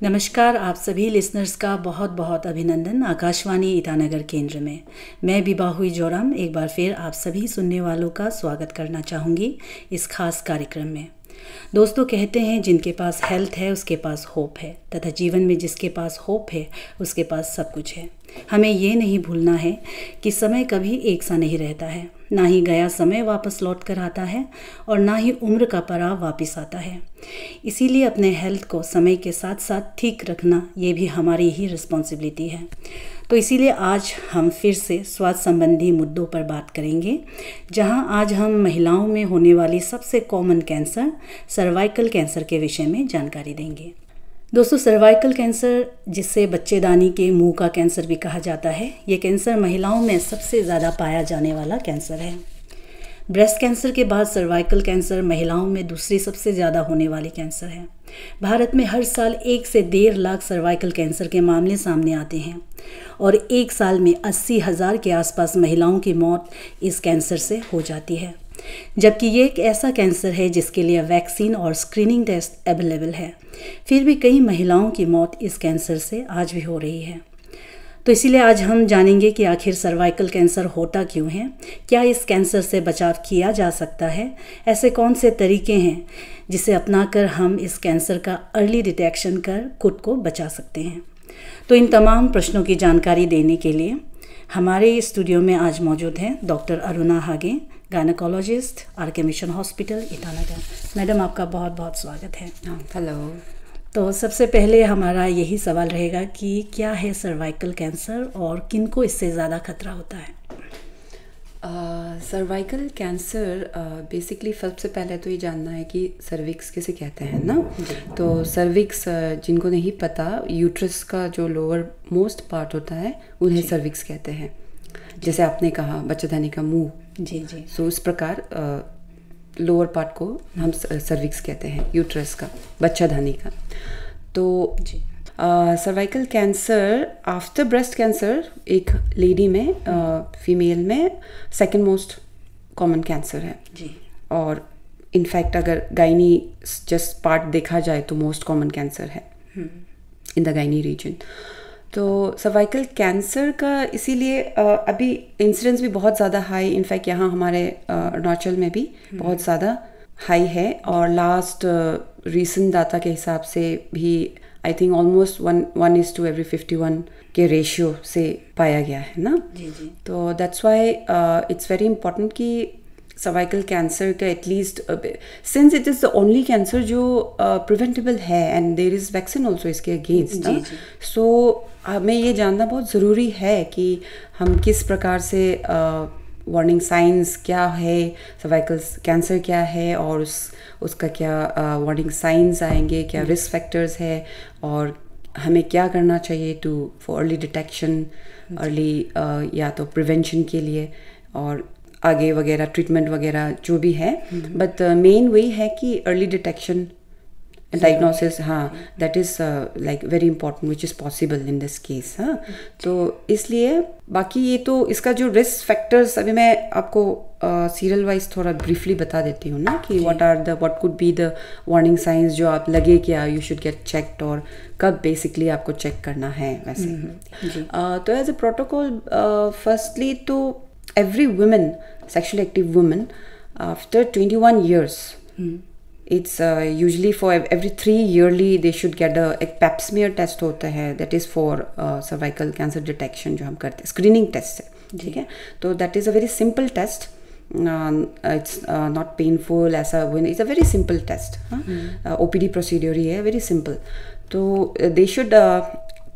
नमस्कार। आप सभी लिसनर्स का बहुत बहुत अभिनंदन आकाशवाणी ईटानगर केंद्र में। मैं बिबा हुई जोराम एक बार फिर आप सभी सुनने वालों का स्वागत करना चाहूँगी इस खास कार्यक्रम में। दोस्तों, कहते हैं जिनके पास हेल्थ है उसके पास होप है, तथा जीवन में जिसके पास होप है उसके पास सब कुछ है। हमें ये नहीं भूलना है कि समय कभी एक सा नहीं रहता है, ना ही गया समय वापस लौट कर आता है और ना ही उम्र का पड़ाव वापस आता है। इसीलिए अपने हेल्थ को समय के साथ साथ ठीक रखना ये भी हमारी ही रिस्पॉन्सिबिलिटी है। तो इसीलिए आज हम फिर से स्वास्थ्य संबंधी मुद्दों पर बात करेंगे, जहां आज हम महिलाओं में होने वाली सबसे कॉमन कैंसर सर्वाइकल कैंसर के विषय में जानकारी देंगे। दोस्तों, सर्वाइकल कैंसर, जिसे बच्चेदानी के मुंह का कैंसर भी कहा जाता है, ये कैंसर महिलाओं में सबसे ज़्यादा पाया जाने वाला कैंसर है। ब्रेस्ट कैंसर के बाद सर्वाइकल कैंसर महिलाओं में दूसरी सबसे ज़्यादा होने वाली कैंसर है। भारत में हर साल 1 से 1.5 लाख सर्वाइकल कैंसर के मामले सामने आते हैं और एक साल में 80,000 के आसपास महिलाओं की मौत इस कैंसर से हो जाती है। जबकि ये एक ऐसा कैंसर है जिसके लिए वैक्सीन और स्क्रीनिंग टेस्ट अवेलेबल है, फिर भी कई महिलाओं की मौत इस कैंसर से आज भी हो रही है। तो इसीलिए आज हम जानेंगे कि आखिर सर्वाइकल कैंसर होता क्यों है, क्या इस कैंसर से बचाव किया जा सकता है, ऐसे कौन से तरीके हैं जिसे अपनाकर हम इस कैंसर का अर्ली डिटेक्शन कर खुद को बचा सकते हैं। तो इन तमाम प्रश्नों की जानकारी देने के लिए हमारे स्टूडियो में आज मौजूद हैं doctor Aruna Hage, gynaecologist, R K. Mission hospital Itanagar. Madam, आपका बहुत बहुत स्वागत है। हेलो। तो सबसे पहले हमारा यही सवाल रहेगा कि क्या है सर्वाइकल कैंसर और किनको इससे ज़्यादा खतरा होता है? सर्वाइकल कैंसर बेसिकली सबसे पहले तो ये जानना है कि सर्विक्स किसे कहते हैं ना। तो सर्विक्स, जिनको नहीं पता, यूट्रस का जो लोअर मोस्ट पार्ट होता है उन्हें सर्विक्स कहते हैं। जैसे आपने कहा बच्चेदानी का मुंह, जी। सो इस प्रकार लोअर पार्ट को हम सर्विक्स कहते हैं, यूट्रस का, बच्चाधानी का। तो cervical cancer after breast cancer एक लेडी में, फीमेल में सेकंड मोस्ट कॉमन कैंसर है जी। और इनफैक्ट अगर गायनी जस्ट पार्ट देखा जाए तो मोस्ट कॉमन कैंसर है इन द गायनी रीजन। तो सर्वाइकल कैंसर का इसीलिए अभी इंसिडेंस भी बहुत ज़्यादा हाई, इनफैक्ट यहाँ हमारे अरुणाचल में भी बहुत ज़्यादा हाई है। और लास्ट रीसेंट डाटा के हिसाब से भी आई थिंक ऑलमोस्ट 1:51 के रेशियो से पाया गया है ना। जी। तो that's why it's very important कि सर्वाइकल कैंसर का at least, since it is the only cancer जो प्रिवेंटेबल है and there is vaccine also इसके अगेंस्ट, सो हमें ये जानना बहुत ज़रूरी है कि हम किस प्रकार से वार्निंग साइंस क्या है, सर्वाइकल कैंसर क्या है और उसका क्या वार्निंग साइंस आएंगे, क्या रिस्क फैक्टर्स है और हमें क्या करना चाहिए फॉर अर्ली डिटेक्शन, अर्ली या तो प्रिवेंशन के लिए और आगे वगैरह ट्रीटमेंट वगैरह जो भी है। बट मेन वही है कि अर्ली डिटेक्शन डायग्नोसिस, हाँ, that is like very important which is possible in this case. हाँ, तो इसलिए बाकी ये तो इसका जो रिस्क फैक्टर्स अभी मैं आपको सीरियल वाइज थोड़ा ब्रीफली बता देती हूँ ना कि what could be the warning science जो आप लगे कि यू शुड गेट चेक्ड और कब बेसिकली आपको चेक करना है वैसे। तो एज अ प्रोटोकॉल, फर्स्टली तो every woman, sexually active woman, after 21 years, it's usually for every 3 yearly they should get एक pap smear test होता है, that is for cervical cancer detection जो हम करते हैं, screening test है, ठीक है। तो that is a very simple test, it's not painful ऐसा, it's a very simple test, OPD procedure ही है, very simple। तो they should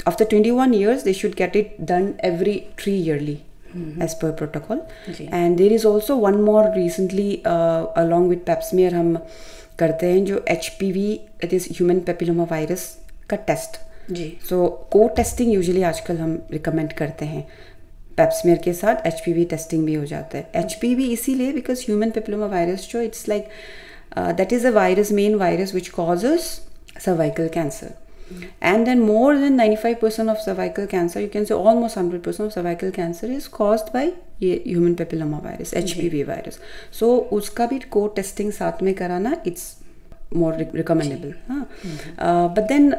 after 21 years they should get it done every 3 yearly as per protocol। and there is also one more recently along with pap smear हम करते हैं जो HPV, it is human papilloma virus का test जी। सो को testing usually आजकल हम recommend करते हैं, पैप स्मीयर के साथ HPV टेस्टिंग भी हो जाता है। HPV इसीलिए बिकॉज ह्यूमन पेपिलोमा वायरस जो it's like that is a virus, main virus which causes cervical cancer. And then more than 95% of cervical cancer, you can say almost 100% of cervical cancer is caused by human papilloma virus, HPV virus. So उसका भी को testing साथ में कराना it's more recommendable. But then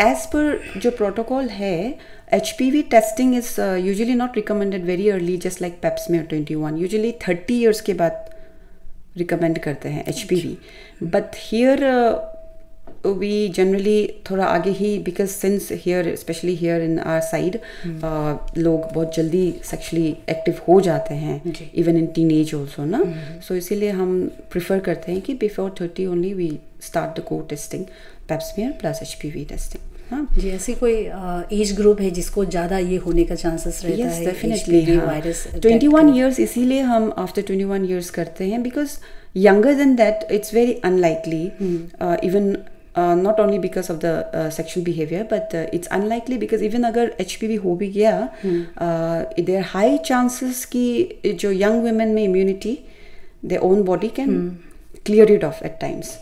age पर जो protocol है, HPV testing is usually not recommended very early, just like pap smear 21. Usually 30 years के बाद रिकमेंड करते हैं HPV. But here we generally थोड़ा आगे ही, because since here specially here in our side लोग बहुत जल्दी सेक्सुअली एक्टिव हो जाते हैं, इवन इन टीनेज ऑल्सो ना. सो इसीलिए हम प्रिफर करते हैं कि before 30 only we start the cotesting, pap smear plus HPV testing. हाँ जी, ऐसी कोई एज ग्रुप है जिसको ज़्यादा ये होने का चांसेस रहता है? डेफिनेटली वायरस 21 years, इसीलिए हम आफ्टर 21 years करते हैं, because younger than that it's very unlikely, even not only because of the sexual behavior, but it's unlikely because even अगर HPV हो भी गया, there are high chances कि जो young women में immunity, their own body can clear it off at times.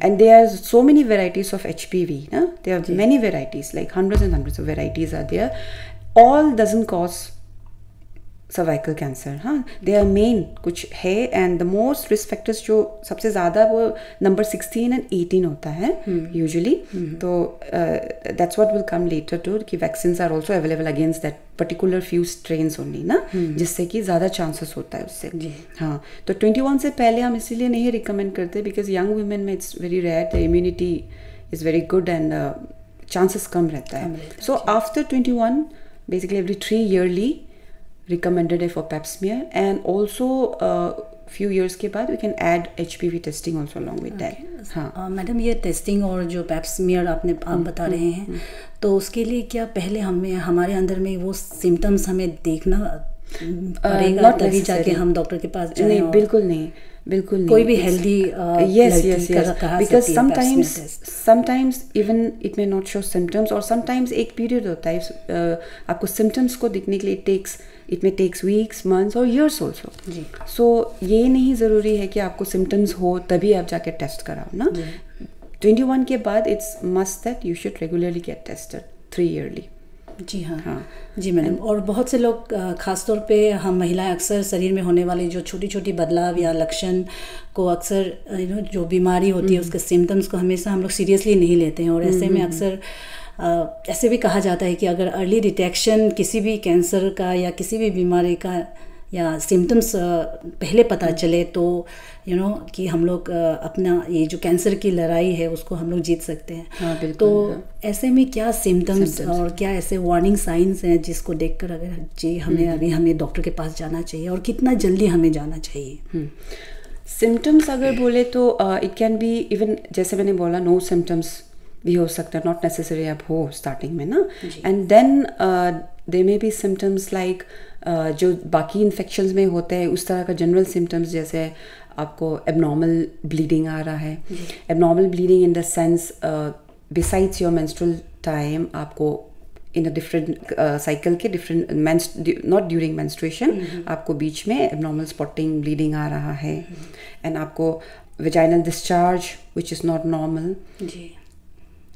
And there are so many varieties of HPV. There are many varieties, like hundreds and hundreds of varieties are there. All doesn't cause cervical cancer. There are main कुछ है, and the most risk factors जो सबसे ज़्यादा वो number 16 and 18 होता है usually. तो that's what will come later too, कि vaccines are also available against that particular few strains only ना, जिससे कि ज़्यादा chances होता है उससे. हाँ, तो 21 से पहले हम इसीलिए नहीं recommend करते, because young women में it's very rare, the immunity is very good and chances कम रहता है. So after 21, basically every 3 yearly recommended for pap smear, and also few years के बाद we can add HPV testing also along with that. हाँ madam, ये testing और जो pipe smear आप बता रहे हैं, तो उसके लिए क्या पहले हमारे अंदर में वो सिम्टम्स हमें देखना पड़ेगा तभी जाके हम डॉक्टर के पास जाएं? नहीं, बिल्कुल नहीं, बिल्कुल नहीं. कोई भी healthy yes, because sometimes even it may not show symptoms, or sometimes एक पीरियड होता है आपको सिम्टम्स को दिखने के लिए it may takes weeks, months or years also. So ये नहीं ज़रूरी है कि आपको सिम्टम्स हो तभी आप जाके टेस्ट कराओ ना. 21 के बाद it's must that you should regularly get tested 3 yearly. जी हाँ जी मैडम. और बहुत से लोग ख़ासतौर पे हम महिलाएं अक्सर शरीर में होने वाली जो छोटी छोटी बदलाव या लक्षण को अक्सर जो बीमारी होती है उसके सिम्टम्स को हमेशा हम लोग सीरियसली नहीं लेते हैं. और ऐसे में अक्सर ऐसे भी कहा जाता है कि अगर अर्ली डिटेक्शन किसी भी कैंसर का या किसी भी बीमारी का या सिम्टम्स पहले पता चले तो कि हम लोग अपना ये जो कैंसर की लड़ाई है उसको हम लोग जीत सकते हैं. हाँ, तो ऐसे में क्या सिम्टम्स और क्या ऐसे वार्निंग साइंस हैं जिसको देखकर अगर जी हमें डॉक्टर के पास जाना चाहिए और कितना जल्दी हमें जाना चाहिए? सिम्टम्स अगर बोले तो इट कैन बी इवन, जैसे मैंने बोला, नो सिम्टम्स भी हो सकता है, नॉट नेसेसरी आप हो स्टार्टिंग में ना. And then they may be symptoms like जो बाकी इन्फेक्शंस में होते हैं उस तरह का जनरल सिम्टम्स, जैसे आपको एबनॉर्मल ब्लीडिंग आ रहा है. Abnormal bleeding in the sense besides your menstrual time, आपको इन अ डिफरेंट साइकिल के डिफरेंट नॉट ड्यूरिंग मेंस्ट्रुएशन, आपको बीच में एबनॉर्मल स्पॉटिंग ब्लीडिंग आ रहा है. एंड आपको vaginal discharge which is not normal,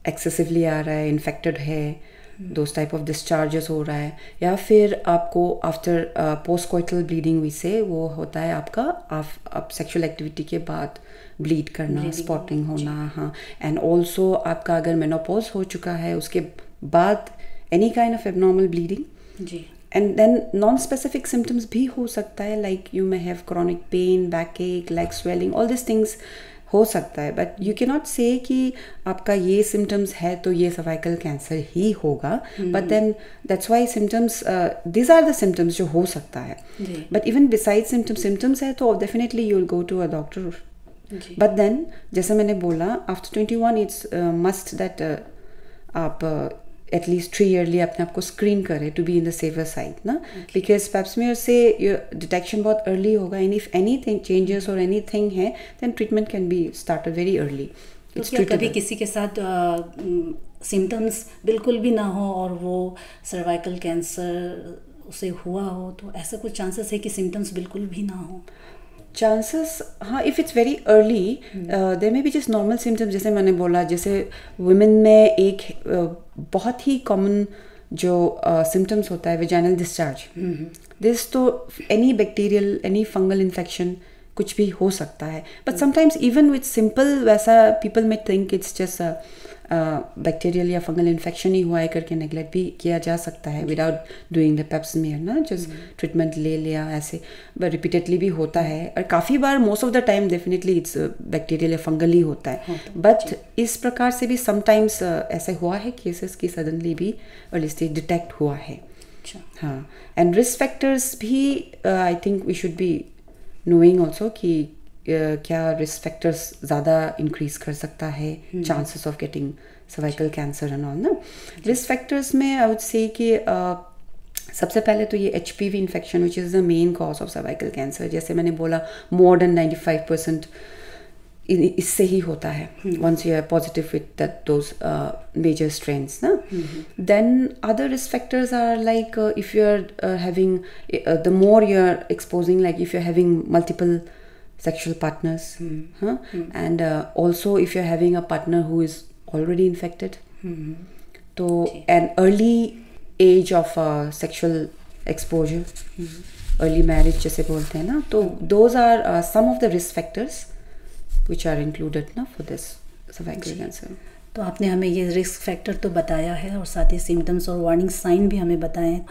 excessively आ रहा है, इन्फेक्टेड है, दोस टाइप ऑफ डिस्चार्जेस हो रहा है. या फिर आपको आफ्टर पोस्टकोइटल ब्लीडिंग भी से वो होता है आपका आप सेक्सुअल एक्टिविटी के बाद ब्लीड करना, स्पॉटिंग होना. हाँ, एंड ऑल्सो आपका अगर मेनोपॉज हो चुका है उसके बाद any kind of abnormal bleeding. And then non specific symptoms भी हो सकता है, like you may have chronic pain, back ache, leg swelling, all this things हो सकता है. बट यू कैन नॉट से कि आपका ये सिम्टम्स है तो ये सर्वाइकल कैंसर ही होगा. But then that's why symptoms, this are the symptoms जो हो सकता है. बट इवन बिसाइड सिम्टम्स है तो definitely you will go to a doctor. But then जैसे मैंने बोला, आफ्टर 21 इट्स मस्ट दैट आप एटलीस्ट 3 yearly अपने आप को स्क्रीन करें to be in the safer side ना. बिकॉज पैप स्मीयर से डिटेक्शन बहुत अर्ली होगा, एंड इफ एनीथिंग चेंजेस और एनीथिंग है then treatment can be started very early. क्या कभी किसी के साथ सिम्टम्स बिल्कुल भी ना हो और वो सर्वाइकल कैंसर उसे हुआ हो, तो ऐसा कुछ चांसेस है कि सिम्टम्स बिल्कुल भी ना हो? चांसेस, हाँ, if it's very early there may be just normal symptoms. जैसे मैंने बोला, जैसे वुमेन में एक बहुत ही कॉमन जो सिम्टम्स होता है वेजाइनल डिस्चार्ज. दिस तो any bacterial, any fungal infection कुछ भी हो सकता है. But sometimes even with simple वैसा people may think it's just bacterial या फंगल इन्फेक्शन ही हुआ है करके नेगलेक्ट भी किया जा सकता है without doing the pap smear ना, जस्ट ट्रीटमेंट ले लिया ऐसे. बट रिपीटेडली भी होता है और काफ़ी बार most of the time definitely it's bacterial या फंगल ही होता है. बट इस प्रकार से भी समटाइम्स ऐसे हुआ है केसेस की सडनली भी अर्ली स्टेज डिटेक्ट हुआ है. हाँ, एंड रिस्क फैक्टर्स भी I think we should be knowing also कि क्या रिस्क फैक्टर्स ज़्यादा इंक्रीज कर सकता है chances of getting cervical cancer and all ना. रिस्क फैक्टर्स में आई वुड से कि सबसे पहले तो ये HPV infection which is the main cause of cervical cancer. जैसे मैंने बोला मोर देन 95% इससे ही होता है once you are positive with those major strains ना. Then other risk factors are like if you are having the more you are exposing, like if you are having multiple sexual partners, and also if you're having a partner who is already infected. So an early age of sexual exposure, early marriage जैसे बोलते हैं ना, तो those are some of the risk factors which are included ना for this cervical cancer. तो आपने हमें ये रिस्क फैक्टर तो बताया है और साथ ही सिम्टम्स और वार्निंग साइन भी हमें बताए हैं.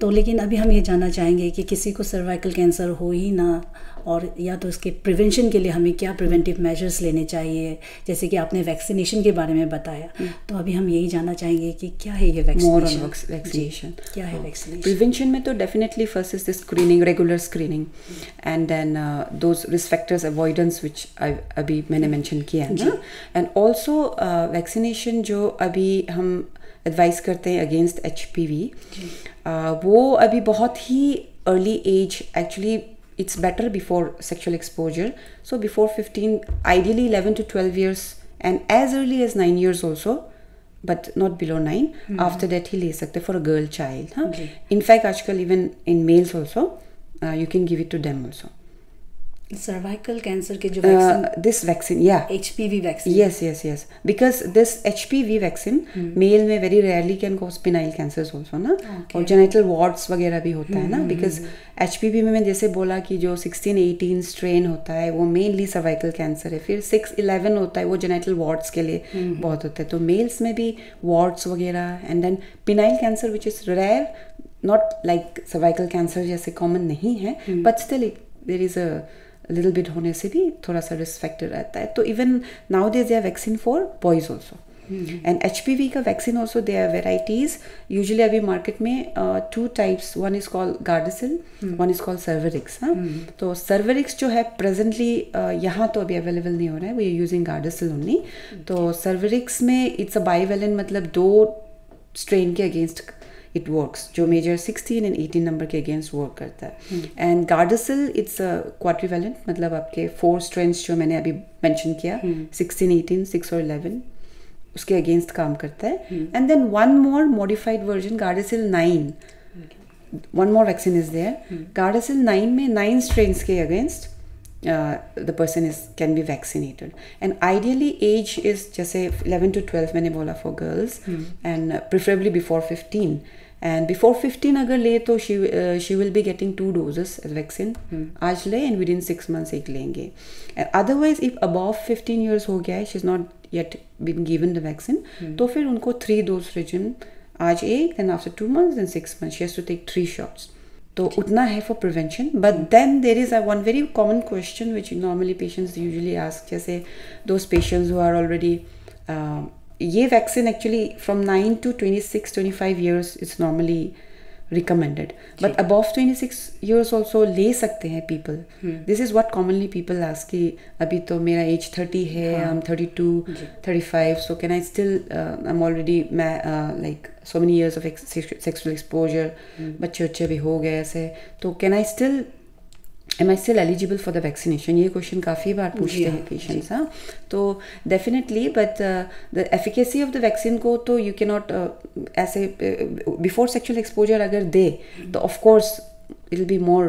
तो लेकिन अभी हम ये जानना चाहेंगे कि किसी को सर्वाइकल कैंसर हो ही ना, और या तो इसके प्रिवेंशन के लिए हमें क्या प्रिवेंटिव मेजर्स लेने चाहिए. जैसे कि आपने वैक्सीनेशन के बारे में बताया, तो अभी हम यही जानना चाहेंगे कि क्या है ये वैक्सीनेशन. क्या है वैक्सीनेशन? प्रिवेंशन में तो definitely first is the screening, regular screening, and then those risk factors avoidance which अभी मैंने मेंशन किया है ना. एंड ऑल्सो वैक्सीनेशन जो अभी हम एडवाइस करते हैं अगेंस्ट HPV, वो अभी बहुत ही early age, actually it's better before sexual exposure. So before 15, ideally 11 to 12 years, and as early as 9 years also, but not below 9. After that ही ले सकते for a girl child. In fact आजकल even in males also you can give it to them also. Cervical cancer के जो vaccine, this vaccine, yeah, HPV vaccine, yes, because this HPV vaccine male में very rarely can cause penile cancers also ना. और genital warts वगैरह भी होता है ना, because HPV में मैं जैसे बोला कि जो 16-18 स्ट्रेन होता है वो मेनली सर्वाइकल कैंसर है. फिर 6-11 होता है वो जेनाइटल वार्ड्स के लिए बहुत होता है. तो मेल्स में भी वार्ड्स वगैरह, and then penile cancer which is rare, not like cervical cancer जैसे कॉमन नहीं है, but still there is a little bit होने से भी थोड़ा सा रिस्क फैक्टर रहता है. तो even now there are vaccine for boys also. And HPV का vaccine also they are varieties. Usually अभी मार्केट में 2 types, one is called Gardasil, one is called Cervarix. तो सर्वरिक्स जो है प्रेजेंटली यहाँ तो अभी अवेलेबल नहीं हो रहा है, we are using Gardasil only. तो सर्वरिक्स में इट्स अ बाइवेलेंट, मतलब 2 स्ट्रेन के अगेंस्ट इट वर्क्स, जो मेजर 16 एंड 18 नंबर के अगेंस्ट वर्क करता है. एंड गार्डासिल इट्स क्वाड्रिवेलेंट, मतलब आपके 4 स्ट्रेन्स जो मैंने अभी मेंशन किया, 16, 18, 6 और 11, उसके अगेंस्ट काम करता है. And then one more modified version, Gardasil 9, one more vaccine is there. Gardasil 9 में 9 स्ट्रेन्स के against the person can be vaccinated. And ideally age is जैसे 11 to 12 मैंने बोला for girls, and preferably before 15. And before 15 अगर ले तो she will be getting 2 doses as vaccine. आज ले and within 6 months एक लेंगे. And otherwise if above 15 years हो गया है, she is not yet been given the vaccine, तो फिर उनको 3 dose regime, आज एक, then after 2 months, then 6 months she has to take 3 shots. तो उतना है for prevention. But then there is one very common question which normally patients usually ask, जैसे those patients who are already, ये vaccine actually from 9 to 26-25 years it's normally recommended, but above 26 years also ले सकते हैं people. This is what commonly people ask कि अभी तो मेरा age 30 है, I'm 32, 35, so can I still I'm already like so many years of sexual exposure, बच्चे भी हो गए ऐसे, तो can I still am I still eligible for the vaccination? ये क्वेश्चन काफ़ी बार पूछते हैं पेशेंट्स. हाँ, तो definitely, but the efficacy of the vaccine को तो यू कैन नॉट ऐसे बिफोर सेक्सुअल एक्सपोजर अगर दे तो of course it will be more,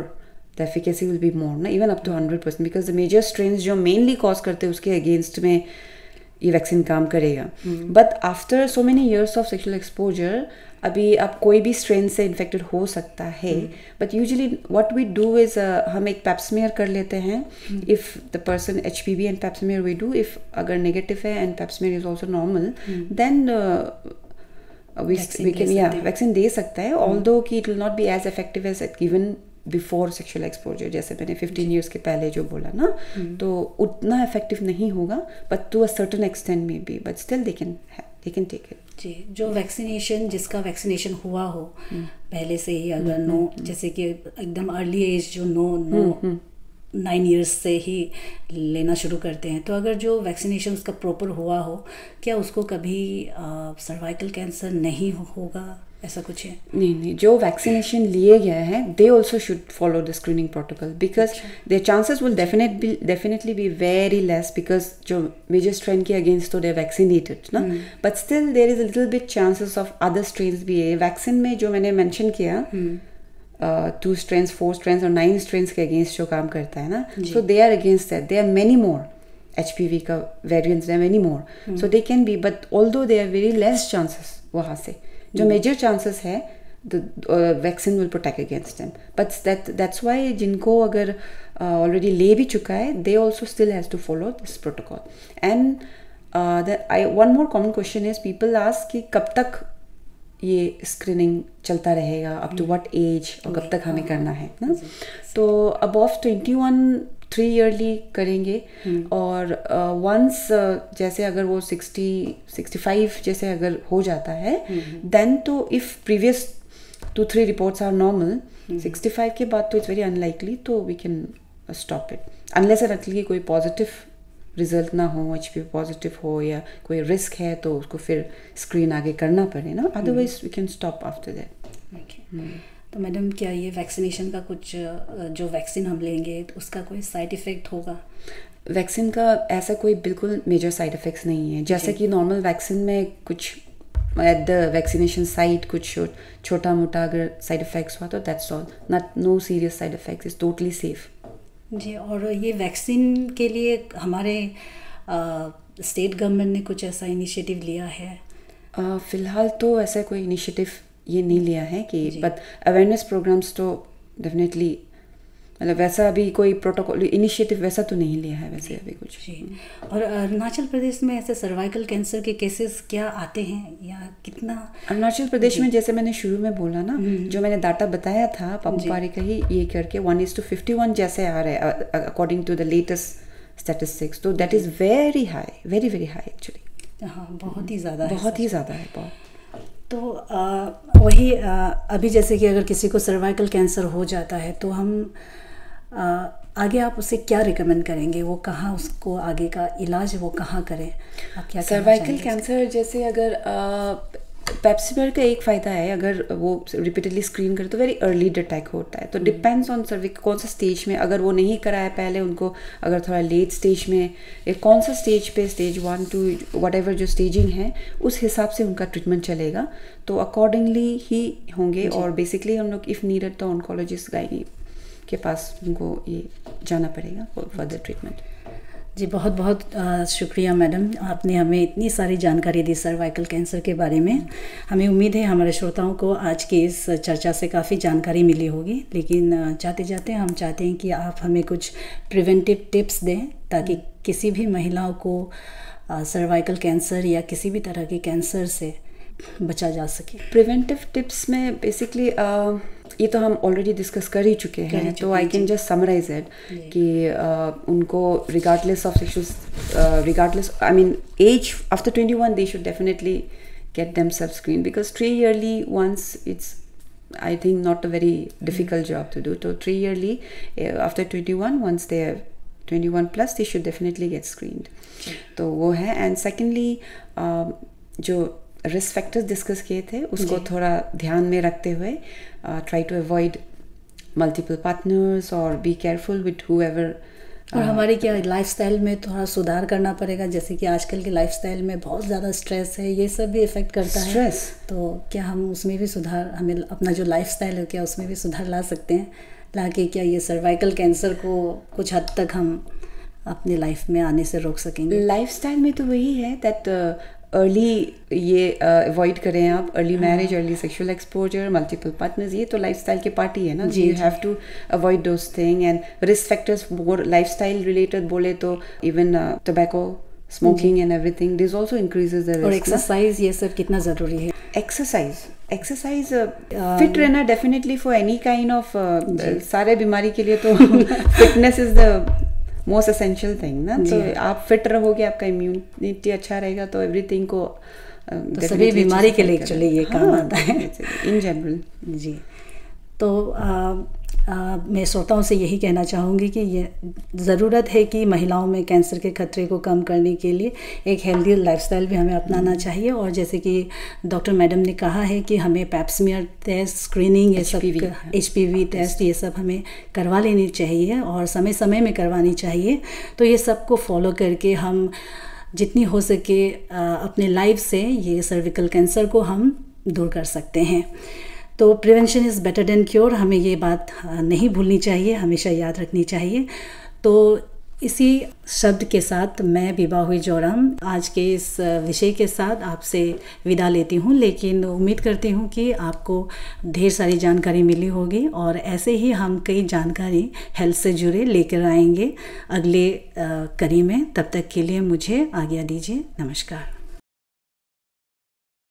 the efficacy will be more ना, even up to 100%, because the major strains जो mainly cause करते हैं उसके अगेंस्ट में ये वैक्सीन काम करेगा. But after so many years of sexual exposure अभी आप कोई भी स्ट्रेन से इन्फेक्टेड हो सकता है. But usually what we do is हम एक पैप्समियर कर लेते हैं. If the person HPV and pap smear we do, if अगर नेगेटिव है and pap smear is also normal, then we can vaccine दे सकता है. ऑल्दो कि it will not be as effective as given before sexual exposure, जैसे मैंने 15 years के पहले जो बोला ना, तो उतना इफेक्टिव नहीं होगा. But to a certain extent may be, but still they can take it. जी, जो वैक्सीनेशन, जिसका वैक्सीनेशन हुआ हो पहले से ही, अगर जैसे कि एकदम अर्ली एज जो 9 इयर्स से ही लेना शुरू करते हैं, तो अगर जो वैक्सीनेशन उसका प्रॉपर हुआ हो, क्या उसको कभी सर्वाइकल कैंसर नहीं होगा, ऐसा कुछ है? नहीं, जो वैक्सीनेशन लिए गए हैं they also should follow the screening protocol, because their chances will definitely be very less, because जो मेजर स्ट्रेन के अगेंस्ट तो दे वैक्सीनेटेड ना, but still there is a little bit chances of other strains भी है. Vaccine में जो मैंने mention किया 2 स्ट्रेन्स, 4 स्ट्रेन्स और 9 स्ट्रेन्स के अगेंस्ट जो काम करता है ना, so they are against that. They are many more HPV का variants, they are many more, so they can be, but although they are very less chances. वहाँ से जो मेजर चांसेस है the vaccine will protect against them. But that's why जिनको अगर already ले भी चुका है, they also still has to follow this protocol. And one more common question is people ask कि कब तक ये स्क्रीनिंग चलता रहेगा, अप टू व्हाट एज, और कब तक हमें करना है ना. तो अबव 21 3 ईयरली करेंगे. और वंस जैसे अगर वो 60-65 जैसे अगर हो जाता है, देन तो if previous 2-3 reports are normal, 65 के बाद तो इट्स वेरी अनलाइकली, तो we can stop it unless and until कोई पॉजिटिव रिजल्ट ना हो, HPV पॉजिटिव हो या कोई रिस्क है, तो उसको फिर स्क्रीन आगे करना पड़े ना, otherwise we can stop after that. तो मैडम, क्या ये वैक्सीनेशन का कुछ, जो वैक्सीन हम लेंगे तो उसका कोई साइड इफ़ेक्ट होगा? वैक्सीन का ऐसा कोई बिल्कुल मेजर साइड इफ़ेक्ट्स नहीं है. जैसे कि नॉर्मल वैक्सीन में कुछ एट द वैक्सीनेशन साइट कुछ छोटा मोटा अगर साइड इफ़ेक्ट्स हुआ तो that's all, not no serious side effects, is totally safe. जी, और ये वैक्सीन के लिए हमारे स्टेट गवर्नमेंट ने कुछ ऐसा इनिशिएटिव लिया है? फ़िलहाल तो ऐसा कोई इनिशिएटिव ये नहीं लिया है कि, बट अवेयरनेस प्रोग्राम्स तो डेफिनेटली, मतलब वैसा अभी कोई प्रोटोकॉल इनिशिएटिव वैसा तो नहीं लिया है वैसे अभी कुछ. जी, और अरुणाचल प्रदेश में ऐसे सर्वाइकल कैंसर के केसेस क्या आते हैं या कितना? अरुणाचल प्रदेश में जैसे मैंने शुरू में बोला ना, जो मैंने डाटा बताया था पापुपारी का ही, ये करके 1:51 जैसे आ रहे हैं according to the latest statistics. तो that is very high, very very high actually. हाँ, बहुत ही ज़्यादा है. बहुत ही ज़्यादा है, बहुत. तो वही अभी जैसे कि अगर किसी को सर्वाइकल कैंसर हो जाता है, तो हम आगे आप उसे क्या रिकमेंड करेंगे? वो कहाँ, उसको आगे का इलाज वो कहाँ करें? आप क्या सर्वाइकल कैंसर जैसे अगर पेप्सिमेर का एक फ़ायदा है, अगर वो रिपीटेडली स्क्रीन करे तो वेरी अर्ली डिटेक्ट होता है. तो डिपेंड्स ऑन सर्विक्स कौन सा स्टेज में, अगर वो नहीं कराया पहले उनको, अगर थोड़ा लेट स्टेज में, कौन सा स्टेज पे, स्टेज 1 2 व्हाटएवर जो स्टेजिंग है, उस हिसाब से उनका ट्रीटमेंट चलेगा. तो अकॉर्डिंगली ही होंगे. और बेसिकली हम लोग इफ़ नीडेड तो ऑन्कोलॉजिस्ट गायनी के पास उनको ये जाना पड़ेगा फॉर फर्दर ट्रीटमेंट. जी, बहुत बहुत शुक्रिया मैडम, आपने हमें इतनी सारी जानकारी दी सर्वाइकल कैंसर के बारे में. हमें उम्मीद है हमारे श्रोताओं को आज की इस चर्चा से काफ़ी जानकारी मिली होगी. लेकिन जाते जाते हम चाहते हैं कि आप हमें कुछ प्रिवेंटिव टिप्स दें, ताकि किसी भी महिलाओं को सर्वाइकल कैंसर या किसी भी तरह के कैंसर से बचा जा सके. प्रिवेंटिव टिप्स में बेसिकली ये तो हम ऑलरेडी डिस्कस कर ही चुके हैं, तो I can just summarise it कि उनको regardless of sexual, regardless I mean age, after 21 they should definitely get themselves screen, because 3 yearly once it's I think not a very difficult job to do. So 3 yearly after 21, once they are 21 plus, they should definitely get screened. तो वो है. And secondly जो risk factors discuss किए थे उसको थोड़ा ध्यान में रखते हुए try to avoid multiple partners और बी केयरफुल विद हूएवर. और हमारी क्या लाइफस्टाइल में थोड़ा सुधार करना पड़ेगा, जैसे कि आजकल के लाइफस्टाइल में बहुत ज़्यादा स्ट्रेस है, ये सब भी इफ़ेक्ट करता है. स्ट्रेस, तो क्या हम उसमें भी सुधार, हमें अपना जो लाइफस्टाइल है क्या उसमें भी सुधार ला सकते हैं, ताकि क्या ये सर्वाइकल कैंसर को कुछ हद तक हम अपनी लाइफ में आने से रोक सकेंगे? लाइफस्टाइल में तो वही है दैट अर्ली ये अवॉइड करें आप, early marriage, early sexual exposure, multiple partners, ये तो लाइफस्टाइल की पार्टी है ना. You have to avoid those thing. And risk factors more lifestyle related बोले तो even tobacco, smoking and everything, this also increases the risk. और exercise, ये सब कितना ज़रूरी है? एक्सरसाइज फिट रहना definitely for any kind of, सारे बीमारी के लिए तो fitness is the most essential thing ना. तो आप फिट रहोगे, आपका इम्यूनिटी अच्छा रहेगा, तो एवरीथिंग को तो सभी बीमारी के लिए एक्चुअली ये काम आता है इन जनरल. जी. तो मैं श्रोताओं से यही कहना चाहूँगी कि ये ज़रूरत है कि महिलाओं में कैंसर के खतरे को कम करने के लिए एक हेल्दी लाइफस्टाइल भी हमें अपनाना चाहिए. और जैसे कि डॉक्टर मैडम ने कहा है कि हमें पैप्समियर टेस्ट, स्क्रीनिंग, ये सब HPV टेस्ट, ये सब हमें करवा लेनी चाहिए और समय समय में करवानी चाहिए. तो ये सब को फॉलो करके हम जितनी हो सके अपने लाइफ से ये सर्विकल कैंसर को हम दूर कर सकते हैं. तो prevention is better than cure, हमें ये बात नहीं भूलनी चाहिए, हमेशा याद रखनी चाहिए. तो इसी शब्द के साथ मैं बिबा हुई जोराम आज के इस विषय के साथ आपसे विदा लेती हूँ. लेकिन उम्मीद करती हूँ कि आपको ढेर सारी जानकारी मिली होगी और ऐसे ही हम कई जानकारी हेल्थ से जुड़े लेकर आएंगे अगले कड़ी में. तब तक के लिए मुझे आज्ञा दीजिए. नमस्कार.